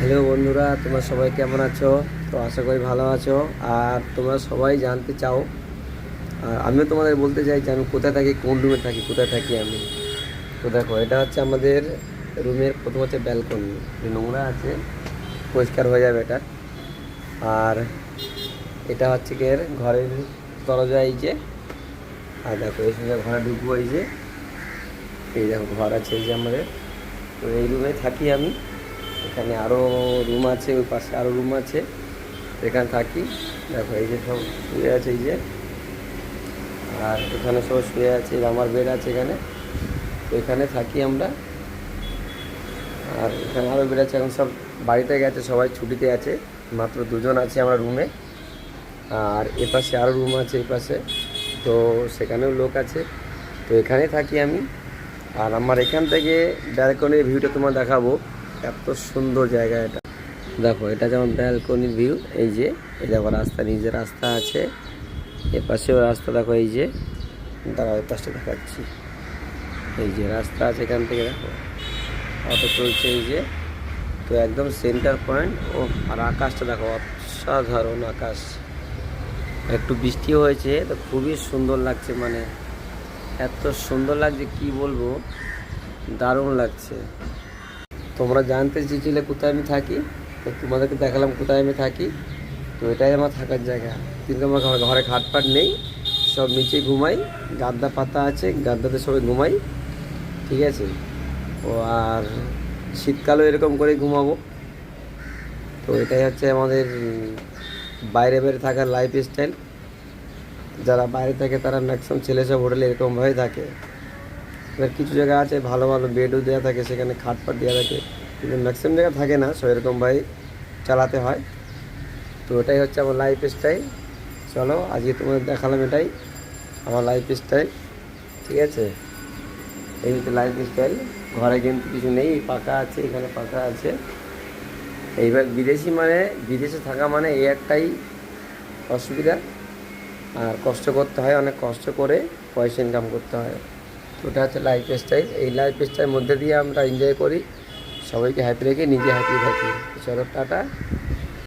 Hello বন্ধুরা, তোমরা সবাই কেমন আছো? তো আশা করি ভালো আছো। আর তোমরা সবাই জানতে চাও, আর আমিও তোমাদের বলতে চাই যে আমি কোথায় থাকি, কোন রুমে থাকি, কোথায় থাকি আমি। তো দেখো, এটা হচ্ছে আমাদের রুমের প্রথম হচ্ছে ব্যালকনি, নোংরা আছে, পরিষ্কার হয়ে যাবে এটা। আর এটা হচ্ছে কি ঘরের দরজা, এই যে। আর দেখো, এই সঙ্গে ঘরে ঢুকবো, এই দেখো ঘর আছে এই যে আমাদের। তো এই রুমে থাকি আমি। এখানে আরও রুম আছে, ওই পাশে আরও রুম আছে, এখানে থাকি। দেখো এই যে সব শুয়ে আছে, এই যে। আর এখানে সব শুয়ে আছে, আমার বেড আছে এখানে। তো এখানে থাকি আমরা। আর এখানে আরও বেড আছে, এখন সব বাড়িতে গেছে, সবাই ছুটিতে আছে, মাত্র দুজন আছে আমরা রুমে। আর এপাশে আরও রুম আছে, এই পাশে। তো সেখানেও লোক আছে। তো এখানেই থাকি আমি। আর আমার এখান থেকে ব্যালকনির ভিউটা তোমার দেখাবো। এত সুন্দর জায়গা এটা। দেখো, এটা যেমন ব্যালকনির ভিউ, এই যে। এই দেখো রাস্তা, নিজের রাস্তা আছে, এপাশেও রাস্তা। দেখো এই যে, দাঁড়াও এই পাশটা দেখাচ্ছি। এই যে রাস্তা আছে, এখান থেকে দেখো অটো চলছে, এই যে। তো একদম সেন্টার পয়েন্ট। ও, আর আকাশটা দেখো, অসাধারণ আকাশ। একটু বৃষ্টি হয়েছে, তো খুবই সুন্দর লাগছে, মানে এত সুন্দর লাগছে কি বলবো, দারুণ লাগছে। তোমরা জানতে চেয়েছিলে কোথায় আমি থাকি, তো তোমাদেরকে দেখালাম কোথায় আমি থাকি। তো এটাই আমার থাকার জায়গা। কিন্তু আমার ঘরে খাটপাট নেই, সব নিচে ঘুমাই। গাদ্দা পাতা আছে, গাদ্দাতে সবাই ঘুমাই, ঠিক আছে। ও, আর শীতকালেও এরকম করে ঘুমাবো। তো এটাই হচ্ছে আমাদের বাইরে বাইরে থাকার লাইফ স্টাইল। যারা বাইরে থাকে তারা ম্যাক্সিমাম ছেলে সব হোটেলে এরকমভাবেই থাকে। এবার কিছু জায়গা আছে ভালো ভালো বেডও দেওয়া থাকে, সেখানে খাটপাট দেওয়া থাকে, কিন্তু ম্যাক্সিমাম জায়গা থাকে না, সব এরকমভাবেই চালাতে হয়। তো এটাই হচ্ছে আমার লাইফ স্টাইল। চলো, আজকে তোমাদের দেখালাম এটাই আমার লাইফ স্টাইল, ঠিক আছে। এই হচ্ছে লাইফ স্টাইল। ঘরে কিন্তু কিছু নেই, পাকা আছে, এখানে পাকা আছে। এইবার বিদেশি মানে, বিদেশে থাকা মানে এই একটাই অসুবিধা, আর কষ্ট করতে হয়, অনেক কষ্ট করে পয়সা ইনকাম করতে হয়। তো ওটা হচ্ছে লাইফ স্টাইল। এই লাইফ স্টাইলের মধ্যে দিয়ে আমরা এনজয় করি, সবাইকে হ্যাপি রেখে নিজে হ্যাপি থাকি। চলো, টাটা।